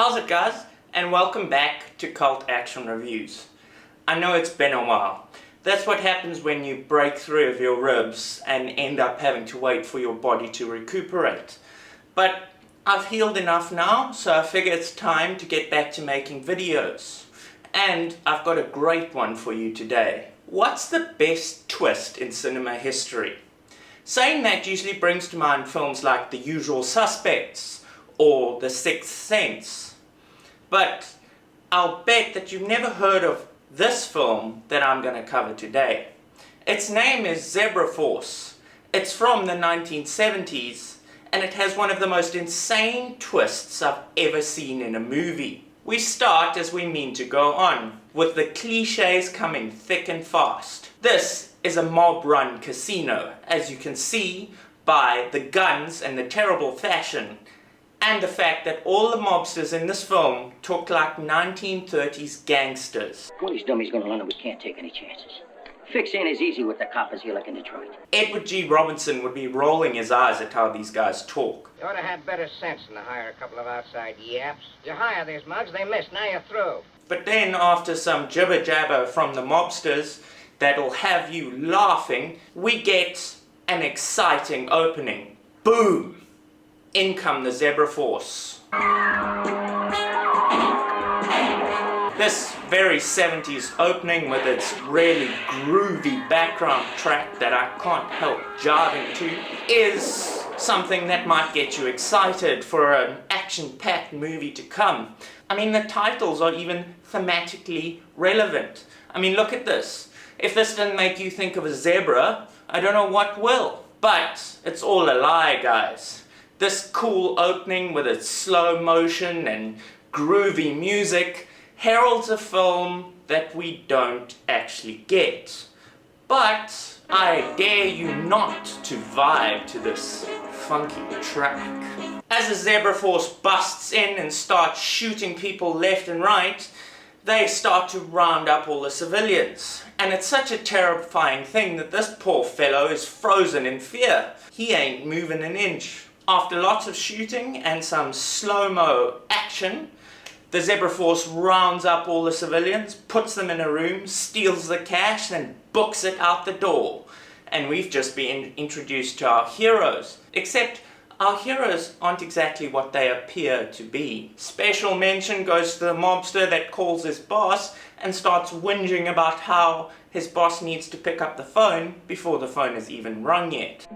How's it, guys? And welcome back to Cult Action Reviews. I know it's been a while. That's what happens when you break 3 of your ribs and end up having to wait for your body to recuperate. But I've healed enough now, so I figure it's time to get back to making videos. And I've got a great one for you today. What's the best twist in cinema history? Saying that usually brings to mind films like The Usual Suspects or The Sixth Sense. But I'll bet that you've never heard of this film that I'm going to cover today. Its name is Zebraforce. It's from the 1970s and it has one of the most insane twists I've ever seen in a movie. We start as we mean to go on, with the cliches coming thick and fast. This is a mob-run casino, as you can see by the guns and the terrible fashion, and the fact that all the mobsters in this film talk like 1930s gangsters. One of these dummies gonna learn that we can't take any chances. Fix ain't as easy with the coppers here like in Detroit. Edward G. Robinson would be rolling his eyes at how these guys talk. You ought to have better sense than to hire a couple of outside yaps. You hire these mugs, they miss, now you're through. But then after some jibber-jabber from the mobsters that'll have you laughing, we get an exciting opening. Boom! In come the Zebraforce. This very 70s opening with its really groovy background track that I can't help jiving to is something that might get you excited for an action-packed movie to come. I mean, the titles are even thematically relevant. I mean, look at this. If this didn't make you think of a zebra, I don't know what will. But it's all a lie, guys. This cool opening with its slow motion and groovy music heralds a film that we don't actually get. But I dare you not to vibe to this funky track. As the Zebraforce busts in and starts shooting people left and right, they start to round up all the civilians. And it's such a terrifying thing that this poor fellow is frozen in fear. He ain't moving an inch. After lots of shooting and some slow-mo action, the Zebraforce rounds up all the civilians, puts them in a room, steals the cash, and books it out the door. And we've just been introduced to our heroes. Except our heroes aren't exactly what they appear to be. Special mention goes to the mobster that calls his boss and starts whinging about how his boss needs to pick up the phone before the phone is even rung yet.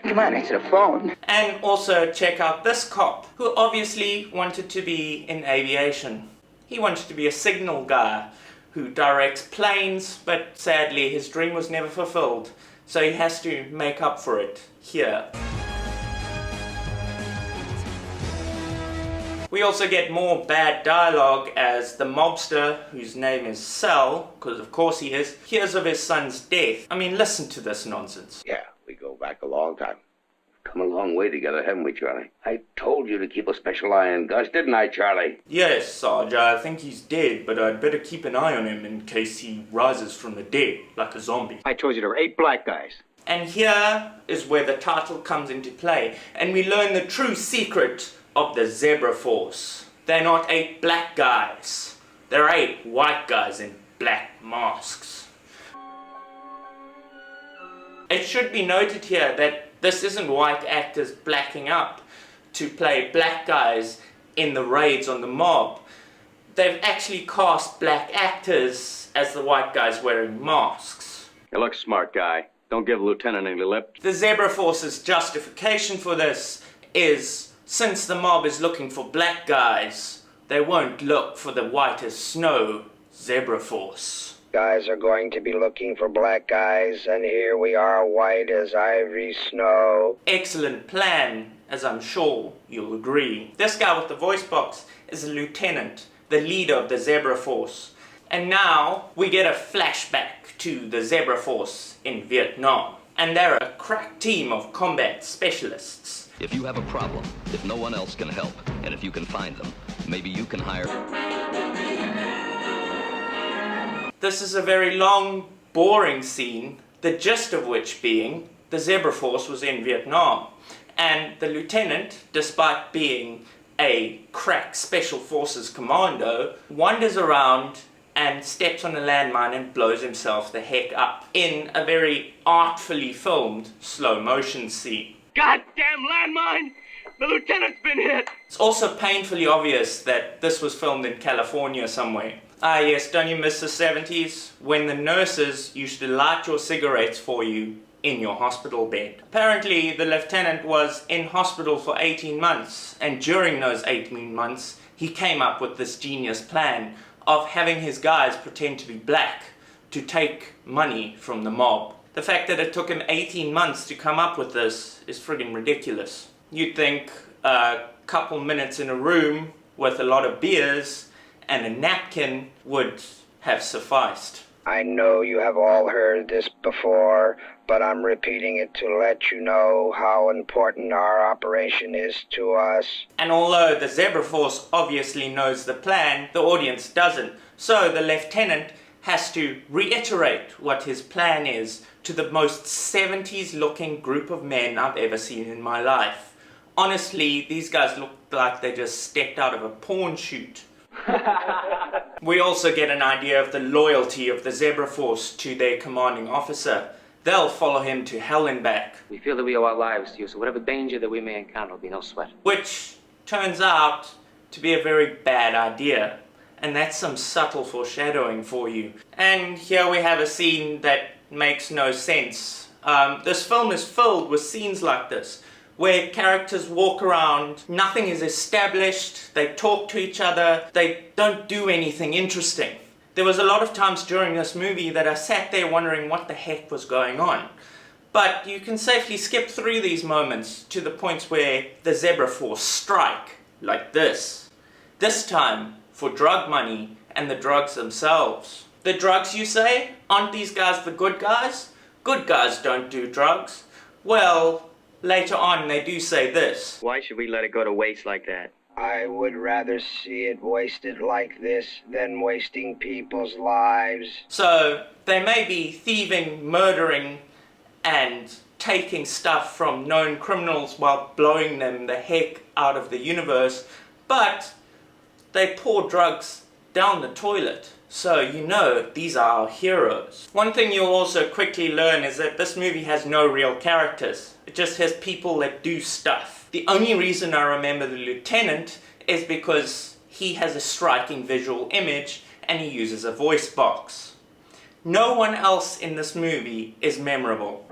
Come on, answer the phone. And also check out this cop, who obviously wanted to be in aviation. He wanted to be a signal guy who directs planes, but sadly his dream was never fulfilled, so he has to make up for it here. We also get more bad dialogue as the mobster, whose name is Sal, because of course he is, hears of his son's death. I mean, listen to this nonsense. Yeah, we go back a long time. Come a long way together, haven't we, Charlie? I told you to keep a special eye on Gus, didn't I, Charlie? Yes, Sarge, I think he's dead, but I'd better keep an eye on him in case he rises from the dead, like a zombie. I told you there were 8 black guys. And here is where the title comes into play, and we learn the true secret of the Zebraforce. They're not 8 black guys. They're 8 white guys in black masks. It should be noted here that this isn't white actors blacking up to play black guys in the raids on the mob. They've actually cast black actors as the white guys wearing masks. You look smart, guy. Don't give the lieutenant any lip. The Zebraforce's justification for this is, since the mob is looking for black guys, they won't look for the white as snow Zebraforce. Guys are going to be looking for black guys, and here we are, white as ivory snow. Excellent plan, as I'm sure you'll agree. This guy with the voice box is a lieutenant, the leader of the Zebraforce. And now we get a flashback to the Zebraforce in Vietnam. And they're a crack team of combat specialists. If you have a problem, if no one else can help, and if you can find them, maybe you can hire... This is a very long, boring scene, the gist of which being the Zebraforce was in Vietnam. And the lieutenant, despite being a crack special forces commando, wanders around and steps on a landmine and blows himself the heck up in a very artfully filmed slow motion scene. Goddamn landmine! The lieutenant's been hit! It's also painfully obvious that this was filmed in California somewhere. Ah yes, don't you miss the 70s? When the nurses used to light your cigarettes for you in your hospital bed. Apparently, the lieutenant was in hospital for 18 months, and during those 18 months, he came up with this genius plan of having his guys pretend to be black to take money from the mob. The fact that it took him 18 months to come up with this is friggin' ridiculous. You'd think a couple minutes in a room with a lot of beers and a napkin would have sufficed. I know you have all heard this before, but I'm repeating it to let you know how important our operation is to us. And although the Zebra Force obviously knows the plan, the audience doesn't. So the lieutenant has to reiterate what his plan is to the most 70s looking group of men I've ever seen in my life. Honestly, these guys look like they just stepped out of a porn shoot. We also get an idea of the loyalty of the Zebra Force to their commanding officer. They'll follow him to hell and back. We feel that we owe our lives to you, so whatever danger that we may encounter will be no sweat. Which turns out to be a very bad idea. And that's some subtle foreshadowing for you. And here we have a scene that makes no sense. This film is filled with scenes like this, where characters walk around, nothing is established, they talk to each other, they don't do anything interesting. There was a lot of times during this movie that I sat there wondering what the heck was going on. But you can safely skip through these moments to the points where the Zebra Force strike, like this. This time for drug money and the drugs themselves. The drugs, you say? Aren't these guys the good guys? Good guys don't do drugs. Well, later on they do say this. Why should we let it go to waste like that? I would rather see it wasted like this than wasting people's lives. So they may be thieving, murdering, and taking stuff from known criminals while blowing them the heck out of the universe, but they pour drugs down the toilet. So you know these are our heroes. One thing you'll also quickly learn is that this movie has no real characters. It just has people that do stuff. The only reason I remember the lieutenant is because he has a striking visual image and he uses a voice box. No one else in this movie is memorable.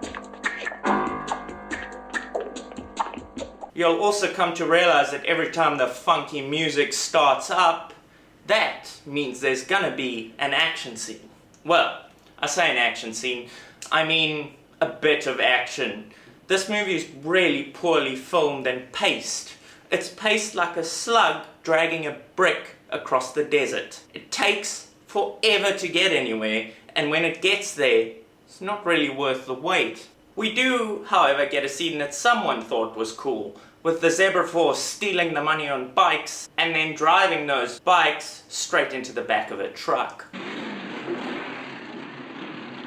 You'll also come to realize that every time the funky music starts up, that means there's gonna be an action scene. Well, I say an action scene, I mean a bit of action. This movie is really poorly filmed and paced. It's paced like a slug dragging a brick across the desert. It takes forever to get anywhere, and when it gets there, it's not really worth the wait. We do, however, get a scene that someone thought was cool, with the Zebra Force stealing the money on bikes and then driving those bikes straight into the back of a truck.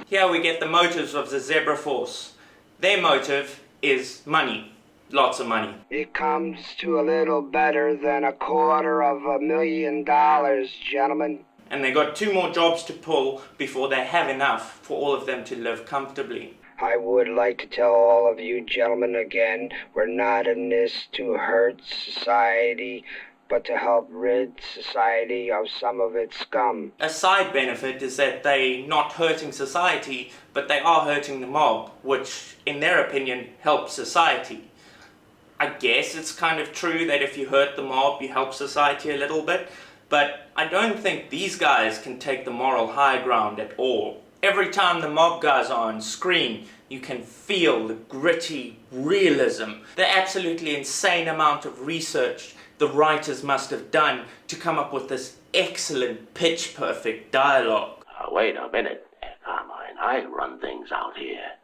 Here we get the motives of the Zebra Force. Their motive is money. Lots of money. It comes to a little better than $250,000, gentlemen. And they got 2 more jobs to pull before they have enough for all of them to live comfortably. I would like to tell all of you gentlemen again, we're not in this to hurt society, but to help rid society of some of its scum. A side benefit is that they're not hurting society, but they are hurting the mob, which, in their opinion, helps society. I guess it's kind of true that if you hurt the mob, you help society a little bit, but I don't think these guys can take the moral high ground at all. Every time the mob guys are on screen, you can feel the gritty realism, the absolutely insane amount of research the writers must have done to come up with this excellent, pitch-perfect dialogue. Wait a minute, Carmine. I run things out here.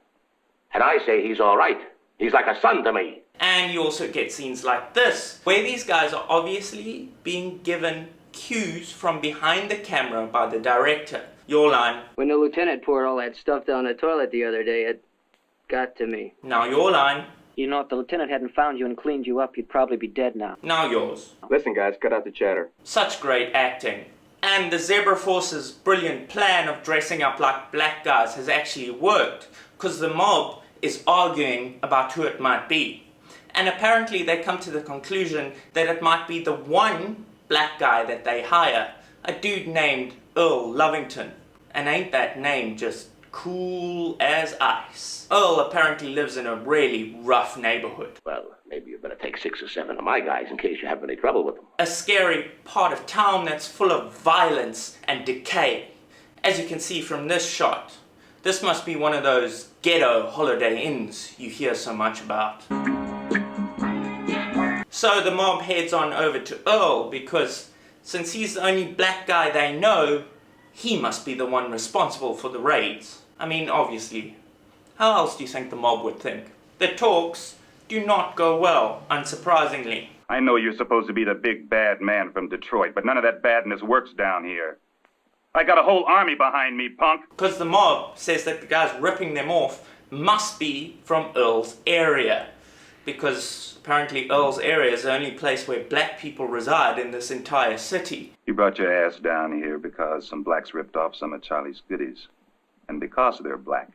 And I say he's all right. He's like a son to me. And you also get scenes like this, where these guys are obviously being given cues from behind the camera by the director. Your line. When the lieutenant poured all that stuff down the toilet the other day, it got to me. Now your line. You know, if the lieutenant hadn't found you and cleaned you up, you'd probably be dead now. Now yours. Listen, guys, cut out the chatter. Such great acting. And the Zebra Force's brilliant plan of dressing up like black guys has actually worked, because the mob is arguing about who it might be. And apparently they come to the conclusion that it might be the one black guy that they hire, a dude named Earl Lovington. And ain't that name just cool as ice? Earl apparently lives in a really rough neighborhood. Well, maybe you better take 6 or 7 of my guys in case you have any trouble with them. A scary part of town that's full of violence and decay. As you can see from this shot, this must be one of those ghetto holiday inns you hear so much about. So the mob heads on over to Earl because since he's the only black guy they know, he must be the one responsible for the raids. I mean, obviously. How else do you think the mob would think? The talks do not go well, unsurprisingly. I know you're supposed to be the big bad man from Detroit, but none of that badness works down here. I got a whole army behind me, punk. Because the mob says that the guys ripping them off must be from Earl's area. Because apparently Earl's area is the only place where black people reside in this entire city. You brought your ass down here because some blacks ripped off some of Charlie's goodies. And because they're black,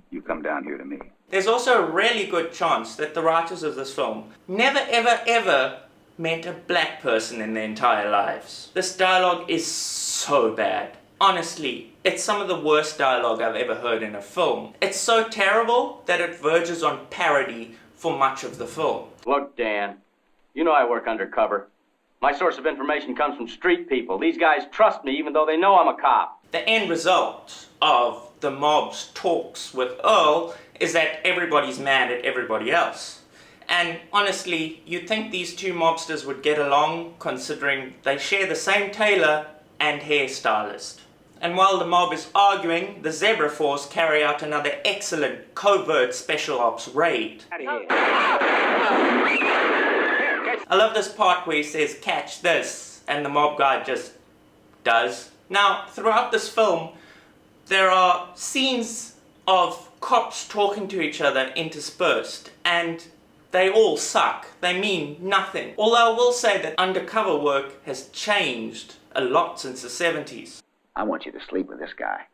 you come down here to me. There's also a really good chance that the writers of this film never ever ever met a black person in their entire lives. This dialogue is so bad. Honestly, it's some of the worst dialogue I've ever heard in a film. It's so terrible that it verges on parody for much of the film. Look, Dan, you know I work undercover. My source of information comes from street people. These guys trust me even though they know I'm a cop. The end result of the mob's talks with Earl is that everybody's mad at everybody else. And honestly, you'd think these two mobsters would get along considering they share the same tailor and hairstylist. And while the mob is arguing, the Zebra Force carry out another excellent covert special ops raid. I love this part where he says, "Catch this," and the mob guy just does. Now, throughout this film, there are scenes of cops talking to each other interspersed, and they all suck. They mean nothing. Although I will say that undercover work has changed a lot since the 70s. I want you to sleep with this guy.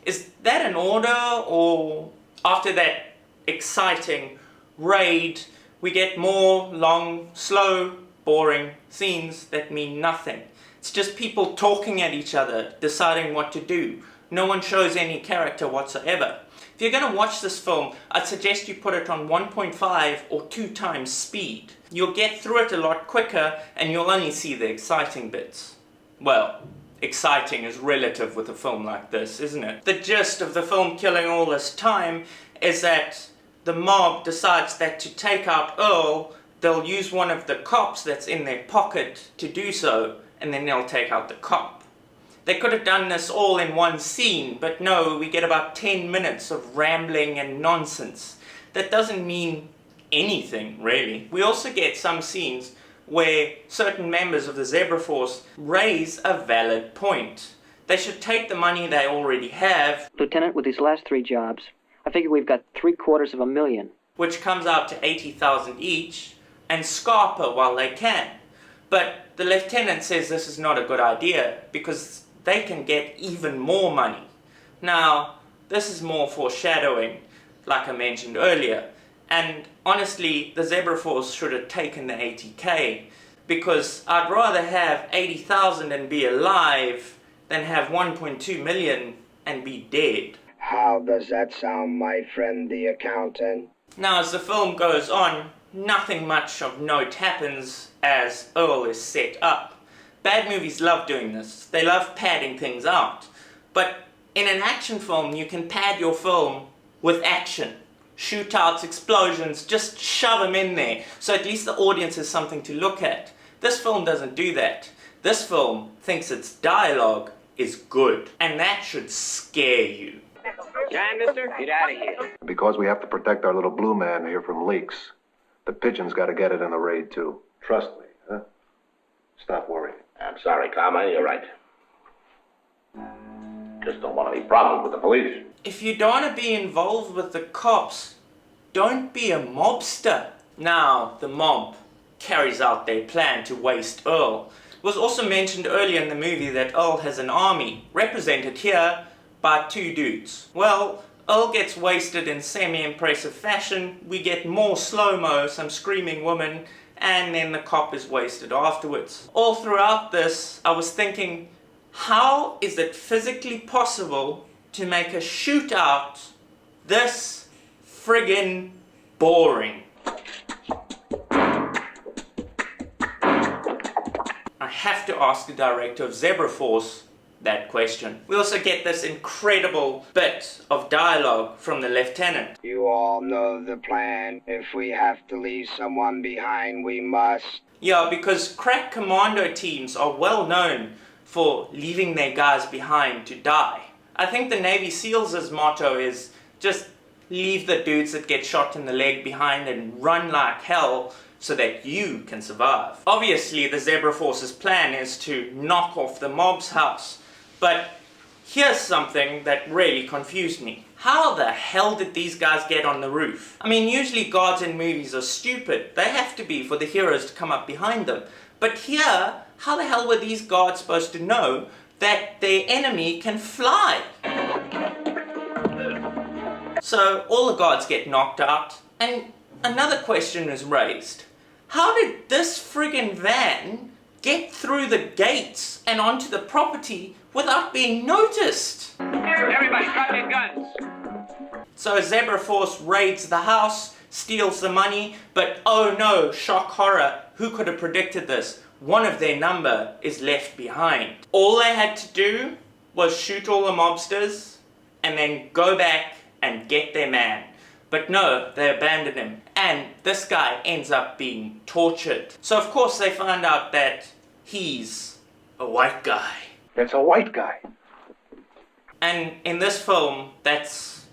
Is that an order, or after that exciting raid, we get more long, slow, boring scenes that mean nothing? It's just people talking at each other, deciding what to do. No one shows any character whatsoever. If you're going to watch this film, I'd suggest you put it on 1.5 or 2 times speed. You'll get through it a lot quicker and you'll only see the exciting bits. Well, exciting is relative with a film like this, isn't it? The gist of the film killing all this time is that the mob decides that to take out Earl, they'll use one of the cops that's in their pocket to do so, and then they'll take out the cop. They could have done this all in one scene, but no, we get about 10 minutes of rambling and nonsense. That doesn't mean anything, really. We also get some scenes where certain members of the Zebra Force raise a valid point. They should take the money they already have, Lieutenant, with these last 3 jobs, I figure we've got $750,000. which comes out to 80,000 each, and scarper while they can. But the lieutenant says this is not a good idea because they can get even more money. Now, this is more foreshadowing, like I mentioned earlier. And honestly, the Zebra Force should have taken the 80K, because I'd rather have 80,000 and be alive than have 1.2 million and be dead. How does that sound, my friend the accountant? Now, as the film goes on, nothing much of note happens as Earl is set up. Bad movies love doing this. They love padding things out. But in an action film, you can pad your film with action. Shootouts, explosions, just shove them in there, so at least the audience has something to look at. This film doesn't do that. This film thinks its dialogue is good, and that should scare you. Mister, get out of here. Because we have to protect our little blue man here from leaks, the pigeon's got to get it in the raid, too. Trust me, huh? Stop worrying. I'm sorry, Carmine, you're right. Just don't want any problems with the police. If you don't want to be involved with the cops, don't be a mobster. Now, the mob carries out their plan to waste Earl. It was also mentioned earlier in the movie that Earl has an army, represented here by 2 dudes. Well, Earl gets wasted in semi-impressive fashion, we get more slow-mo, some screaming women, and then the cop is wasted afterwards. All throughout this, I was thinking, how is it physically possible to make a shootout this friggin' boring? I have to ask the director of Zebra Force that question. We also get this incredible bit of dialogue from the lieutenant. You all know the plan. If we have to leave someone behind, we must. Yeah, because crack commando teams are well known for leaving their guys behind to die. I think the Navy SEALs' motto is just leave the dudes that get shot in the leg behind and run like hell so that you can survive. Obviously, the Zebra Force's plan is to knock off the mob's house. But here's something that really confused me. How the hell did these guys get on the roof? I mean, usually guards in movies are stupid. They have to be for the heroes to come up behind them. But here, how the hell were these guards supposed to know that their enemy can fly? So all the guards get knocked out, and another question is raised. How did this friggin' van get through the gates and onto the property without being noticed? Everybody, drop your guns. So Zebra Force raids the house, steals the money, but oh no, shock horror, who could have predicted this? One of their number is left behind. All they had to do was shoot all the mobsters and then go back and get their man. But no, they abandon him, and this guy ends up being tortured. So of course they find out that he's a white guy. That's a white guy. And in this film, that's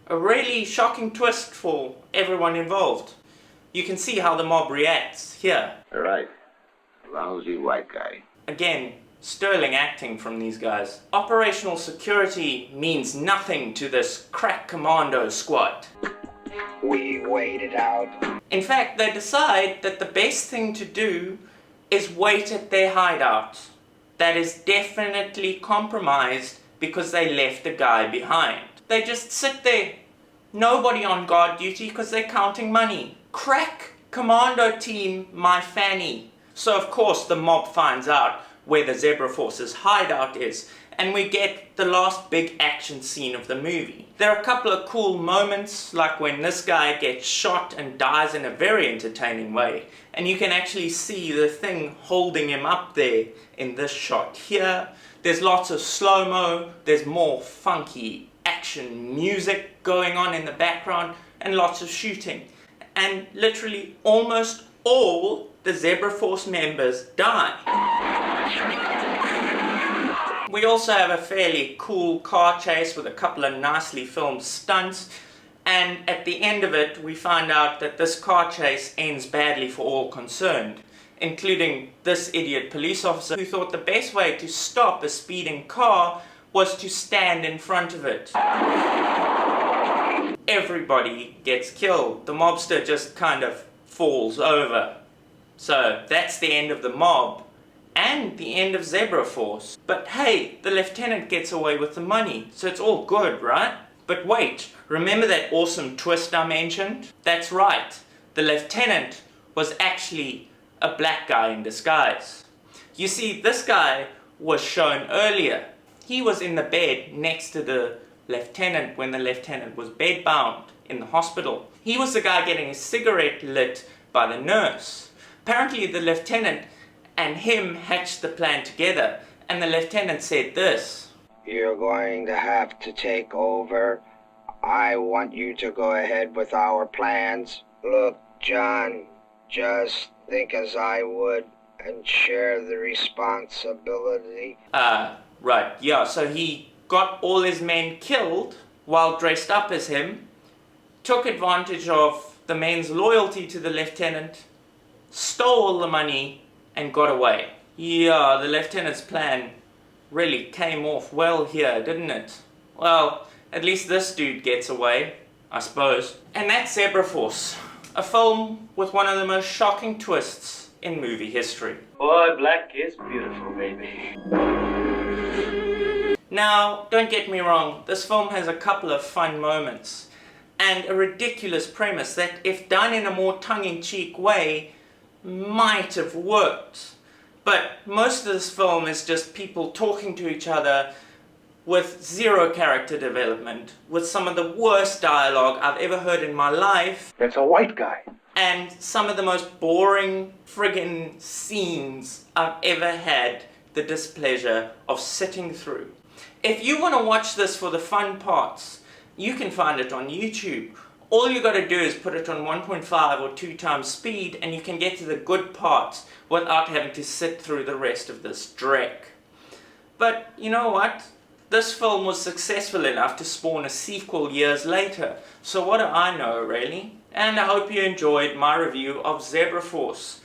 a really shocking twist for everyone involved. You can see how the mob reacts here. Right. Lousy white guy. Again, sterling acting from these guys. Operational security means nothing to this crack commando squad. We waited out. In fact, they decide that the best thing to do is wait at their hideout. That is definitely compromised because they left a guy behind. They just sit there. Nobody on guard duty because they're counting money. Crack commando team, my fanny. So of course the mob finds out where the Zebra Force's hideout is, and we get the last big action scene of the movie. There are a couple of cool moments, like when this guy gets shot and dies in a very entertaining way, and you can actually see the thing holding him up there in this shot here. There's lots of slow-mo, there's more funky action music going on in the background, and lots of shooting. And literally almost all the Zebra Force members die. We also have a fairly cool car chase with a couple of nicely filmed stunts, and at the end of it we find out that this car chase ends badly for all concerned, including this idiot police officer who thought the best way to stop a speeding car was to stand in front of it. Everybody gets killed. The mobster just kind of falls over. So that's the end of the mob. And the end of Zebra Force. But hey, the lieutenant gets away with the money, so it's all good, right? But wait, remember that awesome twist I mentioned? That's right, the lieutenant was actually a black guy in disguise. You see, this guy was shown earlier. He was in the bed next to the lieutenant when the lieutenant was bedbound in the hospital. He was the guy getting a cigarette lit by the nurse. Apparently the lieutenant and him hatched the plan together, and the lieutenant said this. You're going to have to take over. I want you to go ahead with our plans. Look, John, just think as I would and share the responsibility. Right, yeah, so he got all his men killed while dressed up as him, took advantage of the men's loyalty to the lieutenant, stole all the money, and got away. Yeah, the lieutenant's plan really came off well here, didn't it? Well, at least this dude gets away. I suppose. And that's Zebra Force, a film with one of the most shocking twists in movie history. Boy, black is beautiful, baby. Now, don't get me wrong, this film has a couple of fun moments and a ridiculous premise that, if done in a more tongue-in-cheek way, might have worked. But most of this film is just people talking to each other with zero character development, with some of the worst dialogue I've ever heard in my life. That's a white guy. And some of the most boring friggin' scenes I've ever had the displeasure of sitting through. If you want to watch this for the fun parts, you can find it on YouTube. All you got to do is put it on 1.5 or 2 times speed and you can get to the good parts without having to sit through the rest of this dreck. But you know what? This film was successful enough to spawn a sequel years later, so what do I know, really? And I hope you enjoyed my review of Zebra Force.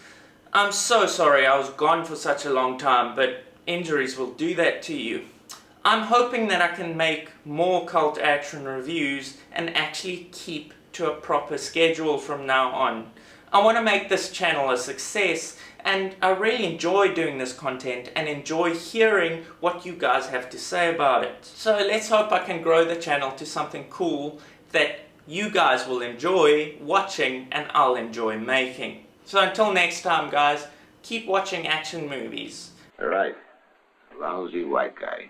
I'm so sorry I was gone for such a long time, but injuries will do that to you. I'm hoping that I can make more cult action reviews and actually keep to a proper schedule from now on. I want to make this channel a success, and I really enjoy doing this content and enjoy hearing what you guys have to say about it. So let's hope I can grow the channel to something cool that you guys will enjoy watching and I'll enjoy making. So until next time, guys, keep watching action movies. All right. Lousy white guy.